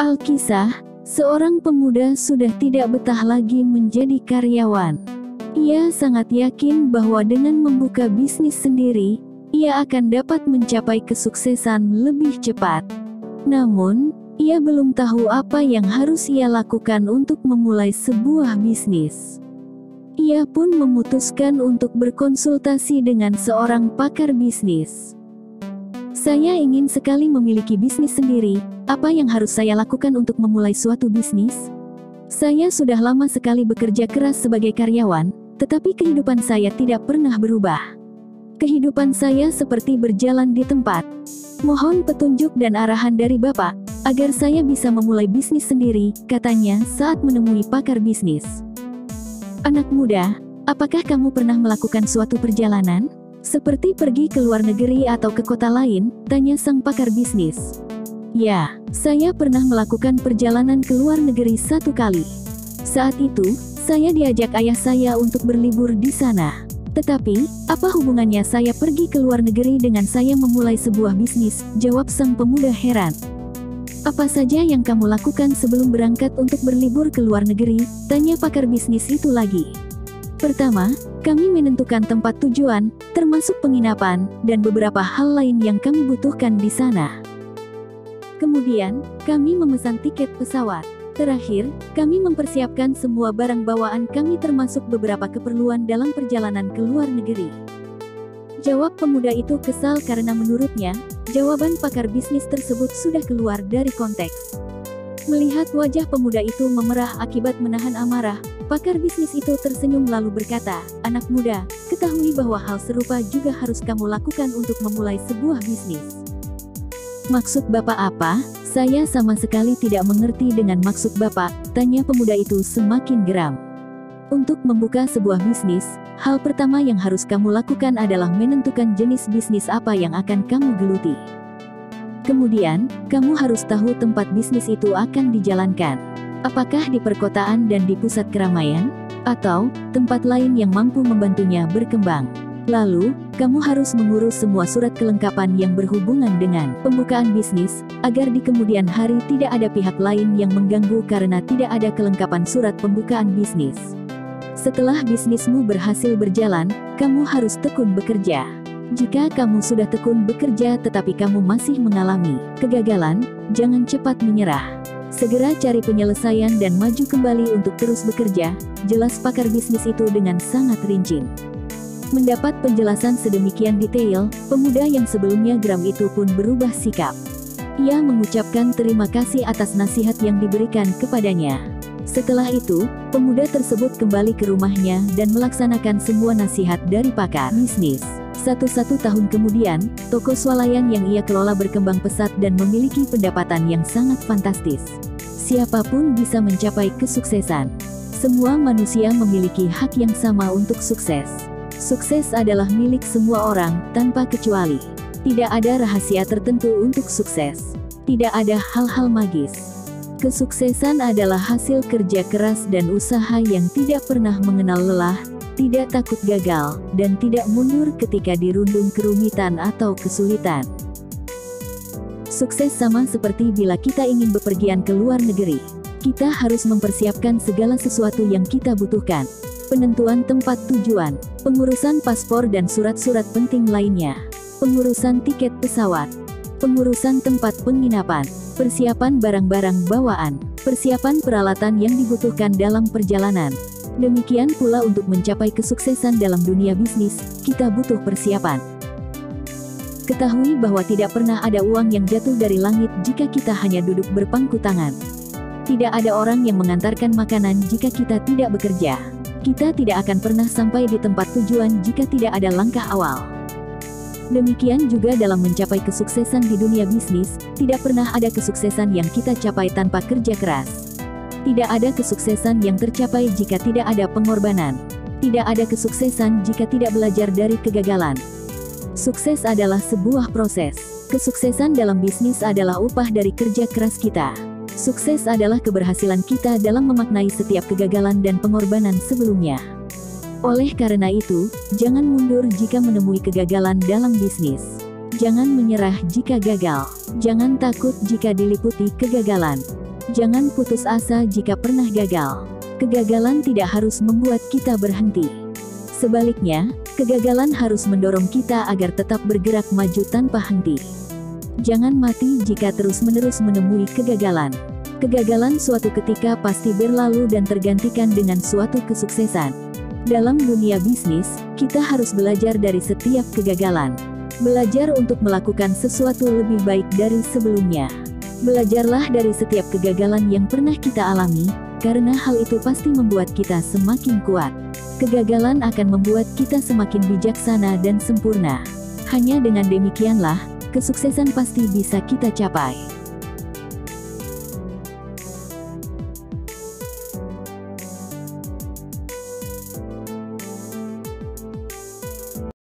Alkisah, seorang pemuda sudah tidak betah lagi menjadi karyawan. Ia sangat yakin bahwa dengan membuka bisnis sendiri, ia akan dapat mencapai kesuksesan lebih cepat. Namun, ia belum tahu apa yang harus ia lakukan untuk memulai sebuah bisnis. Ia pun memutuskan untuk berkonsultasi dengan seorang pakar bisnis. Saya ingin sekali memiliki bisnis sendiri. Apa yang harus saya lakukan untuk memulai suatu bisnis? Saya sudah lama sekali bekerja keras sebagai karyawan, tetapi kehidupan saya tidak pernah berubah. Kehidupan saya seperti berjalan di tempat. Mohon petunjuk dan arahan dari Bapak, agar saya bisa memulai bisnis sendiri, katanya saat menemui pakar bisnis. Anak muda, apakah kamu pernah melakukan suatu perjalanan? Seperti pergi ke luar negeri atau ke kota lain, tanya sang pakar bisnis. Ya, saya pernah melakukan perjalanan ke luar negeri 1 kali. Saat itu, saya diajak ayah saya untuk berlibur di sana. Tetapi, apa hubungannya saya pergi ke luar negeri dengan saya memulai sebuah bisnis? Jawab sang pemuda heran. Apa saja yang kamu lakukan sebelum berangkat untuk berlibur ke luar negeri? Tanya pakar bisnis itu lagi. Pertama, kami menentukan tempat tujuan, termasuk penginapan, dan beberapa hal lain yang kami butuhkan di sana. Kemudian, kami memesan tiket pesawat. Terakhir, kami mempersiapkan semua barang bawaan kami termasuk beberapa keperluan dalam perjalanan ke luar negeri. Jawab pemuda itu kesal karena menurutnya, jawaban pakar bisnis tersebut sudah keluar dari konteks. Melihat wajah pemuda itu memerah akibat menahan amarah, pakar bisnis itu tersenyum lalu berkata, "Anak muda, ketahui bahwa hal serupa juga harus kamu lakukan untuk memulai sebuah bisnis." Maksud Bapak apa? Saya sama sekali tidak mengerti dengan maksud Bapak, tanya pemuda itu semakin geram. Untuk membuka sebuah bisnis, hal pertama yang harus kamu lakukan adalah menentukan jenis bisnis apa yang akan kamu geluti. Kemudian, kamu harus tahu tempat bisnis itu akan dijalankan. Apakah di perkotaan dan di pusat keramaian? Atau, tempat lain yang mampu membantunya berkembang? Lalu, kamu harus mengurus semua surat kelengkapan yang berhubungan dengan pembukaan bisnis, agar di kemudian hari tidak ada pihak lain yang mengganggu karena tidak ada kelengkapan surat pembukaan bisnis. Setelah bisnismu berhasil berjalan, kamu harus tekun bekerja. Jika kamu sudah tekun bekerja tetapi kamu masih mengalami kegagalan, jangan cepat menyerah. Segera cari penyelesaian dan maju kembali untuk terus bekerja, jelas pakar bisnis itu dengan sangat rinci. Mendapat penjelasan sedemikian detail, pemuda yang sebelumnya geram itu pun berubah sikap. Ia mengucapkan terima kasih atas nasihat yang diberikan kepadanya. Setelah itu, pemuda tersebut kembali ke rumahnya dan melaksanakan semua nasihat dari pakar bisnis. 1 tahun kemudian, toko swalayan yang ia kelola berkembang pesat dan memiliki pendapatan yang sangat fantastis. Siapapun bisa mencapai kesuksesan. Semua manusia memiliki hak yang sama untuk sukses. Sukses adalah milik semua orang, tanpa kecuali. Tidak ada rahasia tertentu untuk sukses. Tidak ada hal-hal magis. Kesuksesan adalah hasil kerja keras dan usaha yang tidak pernah mengenal lelah, tidak takut gagal, dan tidak mundur ketika dirundung kerumitan atau kesulitan. Sukses sama seperti bila kita ingin bepergian ke luar negeri. Kita harus mempersiapkan segala sesuatu yang kita butuhkan. Penentuan tempat tujuan, pengurusan paspor dan surat-surat penting lainnya, pengurusan tiket pesawat, pengurusan tempat penginapan, persiapan barang-barang bawaan, persiapan peralatan yang dibutuhkan dalam perjalanan. Demikian pula untuk mencapai kesuksesan dalam dunia bisnis, kita butuh persiapan. Ketahui bahwa tidak pernah ada uang yang jatuh dari langit jika kita hanya duduk berpangku tangan. Tidak ada orang yang mengantarkan makanan jika kita tidak bekerja. Kita tidak akan pernah sampai di tempat tujuan jika tidak ada langkah awal. Demikian juga dalam mencapai kesuksesan di dunia bisnis, tidak pernah ada kesuksesan yang kita capai tanpa kerja keras. Tidak ada kesuksesan yang tercapai jika tidak ada pengorbanan. Tidak ada kesuksesan jika tidak belajar dari kegagalan. Sukses adalah sebuah proses. Kesuksesan dalam bisnis adalah upah dari kerja keras kita. Sukses adalah keberhasilan kita dalam memaknai setiap kegagalan dan pengorbanan sebelumnya. Oleh karena itu, jangan mundur jika menemui kegagalan dalam bisnis. Jangan menyerah jika gagal. Jangan takut jika diliputi kegagalan. Jangan putus asa jika pernah gagal. Kegagalan tidak harus membuat kita berhenti. Sebaliknya, kegagalan harus mendorong kita agar tetap bergerak maju tanpa henti. Jangan mati jika terus-menerus menemui kegagalan. Kegagalan suatu ketika pasti berlalu dan tergantikan dengan suatu kesuksesan. Dalam dunia bisnis, kita harus belajar dari setiap kegagalan. Belajar untuk melakukan sesuatu lebih baik dari sebelumnya. Belajarlah dari setiap kegagalan yang pernah kita alami, karena hal itu pasti membuat kita semakin kuat. Kegagalan akan membuat kita semakin bijaksana dan sempurna. Hanya dengan demikianlah, kesuksesan pasti bisa kita capai.